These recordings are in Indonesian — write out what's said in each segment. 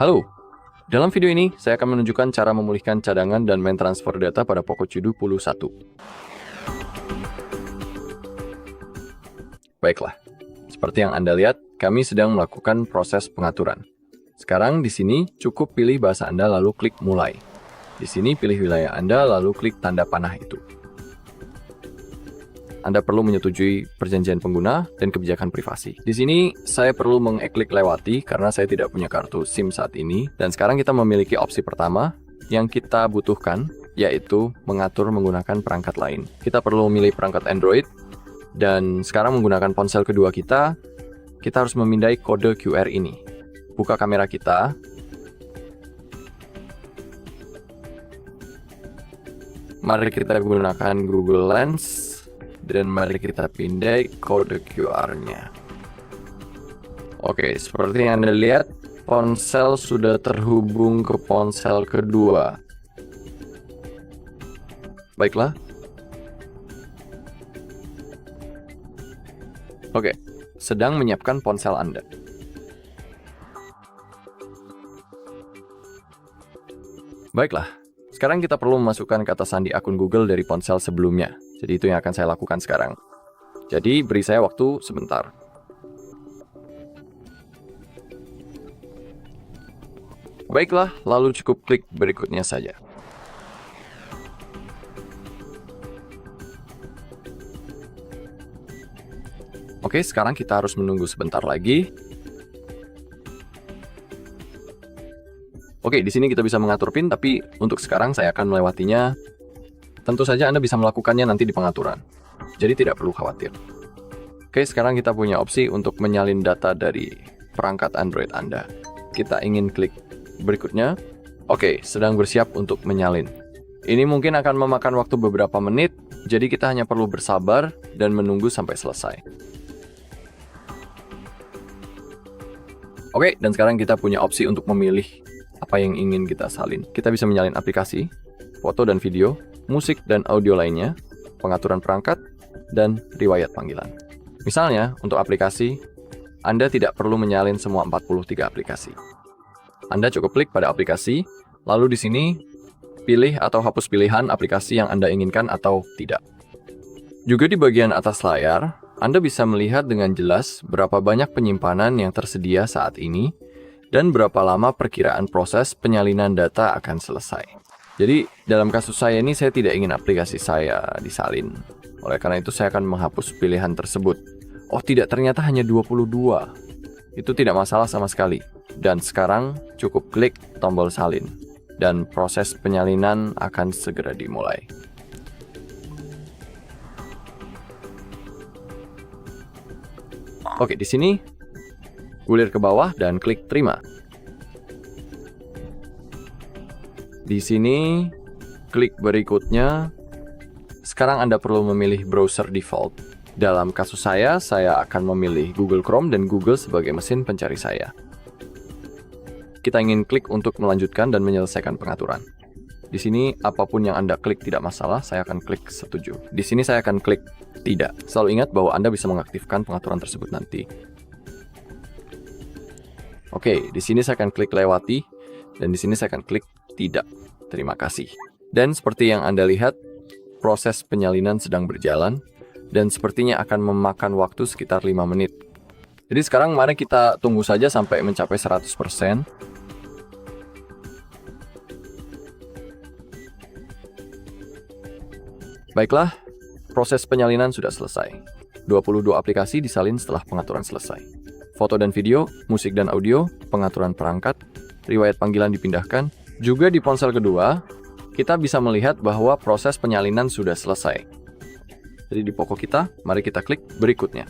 Halo, dalam video ini saya akan menunjukkan cara memulihkan cadangan dan main transfer data pada Poco C21. Baiklah, seperti yang Anda lihat, kami sedang melakukan proses pengaturan. Sekarang di sini cukup pilih bahasa Anda lalu klik mulai. Di sini pilih wilayah Anda lalu klik tanda panah itu. Anda perlu menyetujui perjanjian pengguna dan kebijakan privasi. Di sini saya perlu mengeklik lewati karena saya tidak punya kartu SIM saat ini. Dan sekarang kita memiliki opsi pertama yang kita butuhkan, yaitu mengatur menggunakan perangkat lain. Kita perlu memilih perangkat Android, dan sekarang menggunakan ponsel kedua kita harus memindai kode QR ini. Buka kamera kita. Mari kita gunakan Google Lens. Dan mari kita pindai kode QR-nya. Oke, seperti yang Anda lihat, ponsel sudah terhubung ke ponsel kedua. Baiklah. Oke, sedang menyiapkan ponsel Anda. Baiklah, sekarang kita perlu memasukkan kata sandi akun Google dari ponsel sebelumnya. Jadi itu yang akan saya lakukan sekarang. Jadi beri saya waktu sebentar. Baiklah, lalu cukup klik berikutnya saja. Oke, sekarang kita harus menunggu sebentar lagi. Oke, di sini kita bisa mengatur PIN, tapi untuk sekarang saya akan melewatinya. Tentu saja Anda bisa melakukannya nanti di pengaturan, jadi tidak perlu khawatir. Oke, sekarang kita punya opsi untuk menyalin data dari perangkat Android Anda. Kita ingin klik berikutnya. Oke, sedang bersiap untuk menyalin. Ini mungkin akan memakan waktu beberapa menit, jadi kita hanya perlu bersabar dan menunggu sampai selesai. Oke, dan sekarang kita punya opsi untuk memilih apa yang ingin kita salin. Kita bisa menyalin aplikasi, foto dan video, musik dan audio lainnya, pengaturan perangkat, dan riwayat panggilan. Misalnya, untuk aplikasi, Anda tidak perlu menyalin semua 43 aplikasi. Anda cukup klik pada aplikasi, lalu di sini pilih atau hapus pilihan aplikasi yang Anda inginkan atau tidak. Juga di bagian atas layar, Anda bisa melihat dengan jelas berapa banyak penyimpanan yang tersedia saat ini dan berapa lama perkiraan proses penyalinan data akan selesai. Jadi, dalam kasus saya ini, saya tidak ingin aplikasi saya disalin. Oleh karena itu, saya akan menghapus pilihan tersebut. Oh tidak, ternyata hanya 22. Itu tidak masalah sama sekali. Dan sekarang, cukup klik tombol salin. Dan proses penyalinan akan segera dimulai. Oke, di sini, gulir ke bawah dan klik terima. Di sini, klik berikutnya. Sekarang Anda perlu memilih browser default. Dalam kasus saya akan memilih Google Chrome dan Google sebagai mesin pencari saya. Kita ingin klik untuk melanjutkan dan menyelesaikan pengaturan. Di sini, apapun yang Anda klik tidak masalah, saya akan klik setuju. Di sini saya akan klik tidak. Selalu ingat bahwa Anda bisa mengaktifkan pengaturan tersebut nanti. Oke, di sini saya akan klik lewati, dan di sini saya akan klik tidak. Terima kasih. Dan seperti yang Anda lihat, proses penyalinan sedang berjalan dan sepertinya akan memakan waktu sekitar 5 menit. Jadi sekarang mari kita tunggu saja sampai mencapai 100%. Baiklah, proses penyalinan sudah selesai. 22 aplikasi disalin setelah pengaturan selesai. Foto dan video, musik dan audio, pengaturan perangkat, riwayat panggilan dipindahkan. Juga di ponsel kedua, kita bisa melihat bahwa proses penyalinan sudah selesai. Jadi di Poco kita, mari kita klik berikutnya.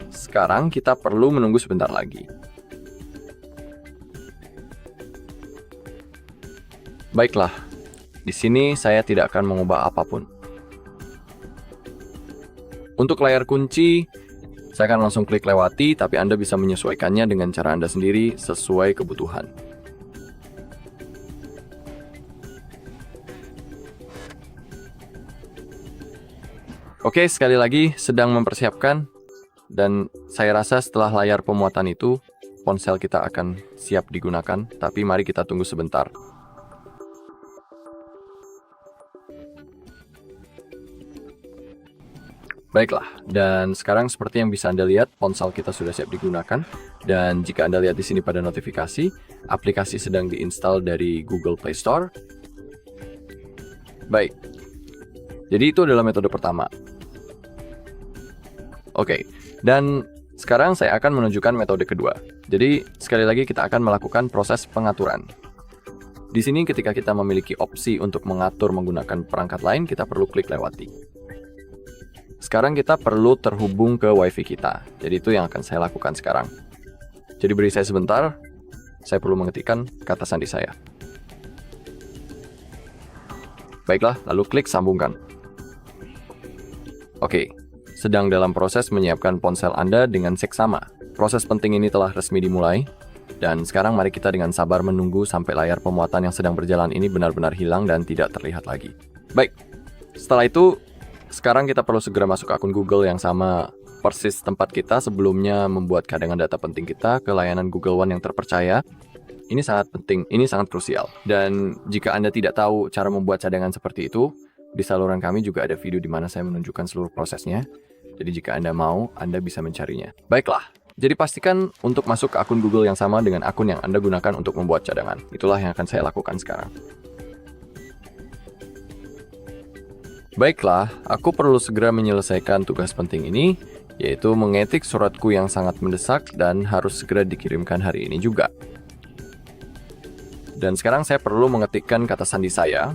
Sekarang kita perlu menunggu sebentar lagi. Baiklah, di sini saya tidak akan mengubah apapun. Untuk layar kunci, saya akan langsung klik lewati, tapi Anda bisa menyesuaikannya dengan cara Anda sendiri sesuai kebutuhan. Oke, sekali lagi sedang mempersiapkan, dan saya rasa setelah layar pemuatan itu, ponsel kita akan siap digunakan, tapi mari kita tunggu sebentar. Baiklah, dan sekarang seperti yang bisa Anda lihat, ponsel kita sudah siap digunakan. Dan jika Anda lihat di sini pada notifikasi, aplikasi sedang diinstal dari Google Play Store. Baik, jadi itu adalah metode pertama. Oke, dan sekarang saya akan menunjukkan metode kedua. Jadi, sekali lagi kita akan melakukan proses pengaturan. Di sini ketika kita memiliki opsi untuk mengatur menggunakan perangkat lain, kita perlu klik lewati. Sekarang kita perlu terhubung ke WiFi kita. Jadi itu yang akan saya lakukan sekarang. Jadi beri saya sebentar, saya perlu mengetikkan kata sandi saya. Baiklah, lalu klik sambungkan. Oke, sedang dalam proses menyiapkan ponsel Anda dengan seksama. Proses penting ini telah resmi dimulai. Dan sekarang mari kita dengan sabar menunggu sampai layar pemuatan yang sedang berjalan ini benar-benar hilang dan tidak terlihat lagi. Baik, setelah itu, sekarang kita perlu segera masuk ke akun Google yang sama persis tempat kita sebelumnya membuat cadangan data penting kita ke layanan Google One yang terpercaya. Ini sangat penting, ini sangat krusial. Dan jika Anda tidak tahu cara membuat cadangan seperti itu, di saluran kami juga ada video di mana saya menunjukkan seluruh prosesnya. Jadi jika Anda mau, Anda bisa mencarinya. Baiklah, jadi pastikan untuk masuk ke akun Google yang sama dengan akun yang Anda gunakan untuk membuat cadangan. Itulah yang akan saya lakukan sekarang. Baiklah, aku perlu segera menyelesaikan tugas penting ini, yaitu mengetik suratku yang sangat mendesak dan harus segera dikirimkan hari ini juga. Dan sekarang saya perlu mengetikkan kata sandi saya.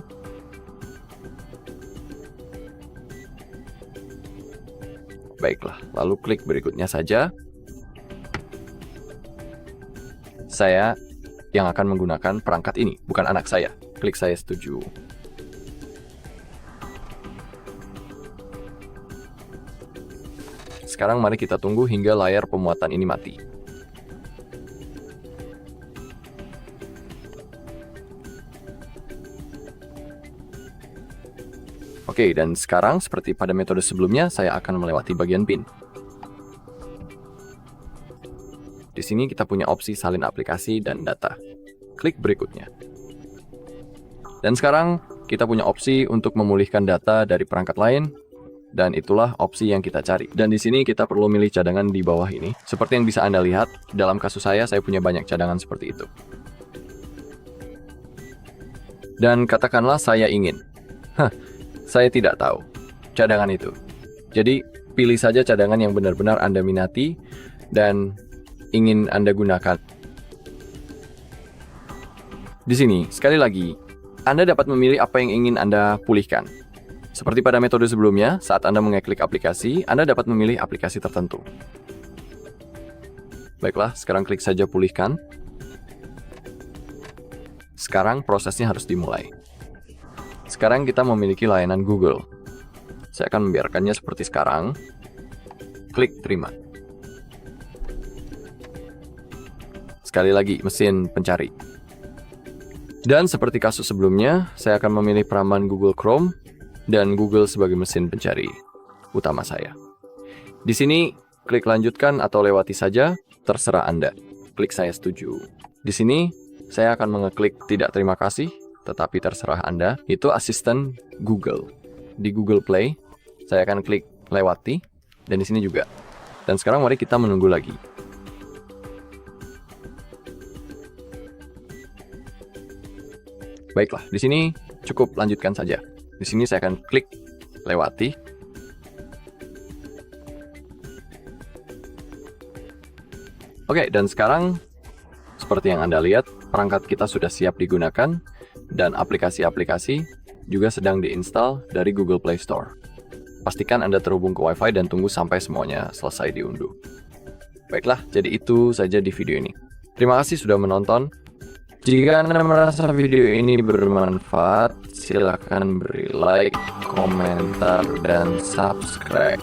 Baiklah, lalu klik berikutnya saja. Saya yang akan menggunakan perangkat ini, bukan anak saya. Klik saya setuju. Sekarang mari kita tunggu hingga layar pemuatan ini mati. Oke, dan sekarang seperti pada metode sebelumnya, saya akan melewati bagian PIN. Di sini kita punya opsi salin aplikasi dan data. Klik berikutnya. Dan sekarang kita punya opsi untuk memulihkan data dari perangkat lain. Dan itulah opsi yang kita cari. Dan di sini kita perlu milih cadangan di bawah ini. Seperti yang bisa Anda lihat, dalam kasus saya punya banyak cadangan seperti itu. Dan katakanlah saya ingin. Saya tidak tahu cadangan itu. Jadi, pilih saja cadangan yang benar-benar Anda minati dan ingin Anda gunakan. Di sini, sekali lagi, Anda dapat memilih apa yang ingin Anda pulihkan. Seperti pada metode sebelumnya, saat Anda mengeklik aplikasi, Anda dapat memilih aplikasi tertentu. Baiklah, sekarang klik saja pulihkan. Sekarang prosesnya harus dimulai. Sekarang kita memiliki layanan Google. Saya akan membiarkannya seperti sekarang. Klik terima. Sekali lagi, mesin pencari. Dan seperti kasus sebelumnya, saya akan memilih peramban Google Chrome dan Google sebagai mesin pencari utama saya. Di sini, klik lanjutkan atau lewati saja, terserah Anda. Klik saya setuju. Di sini, saya akan mengeklik tidak terima kasih, tetapi terserah Anda. Itu asisten Google. Di Google Play, saya akan klik lewati, dan di sini juga. Dan sekarang mari kita menunggu lagi. Baiklah, di sini cukup lanjutkan saja. Di sini saya akan klik lewati. Oke, dan sekarang seperti yang Anda lihat, perangkat kita sudah siap digunakan dan aplikasi-aplikasi juga sedang diinstal dari Google Play Store. Pastikan Anda terhubung ke Wi-Fi dan tunggu sampai semuanya selesai diunduh. Baiklah, jadi itu saja di video ini. Terima kasih sudah menonton. Jika Anda merasa video ini bermanfaat, silakan beri like, komentar, dan subscribe.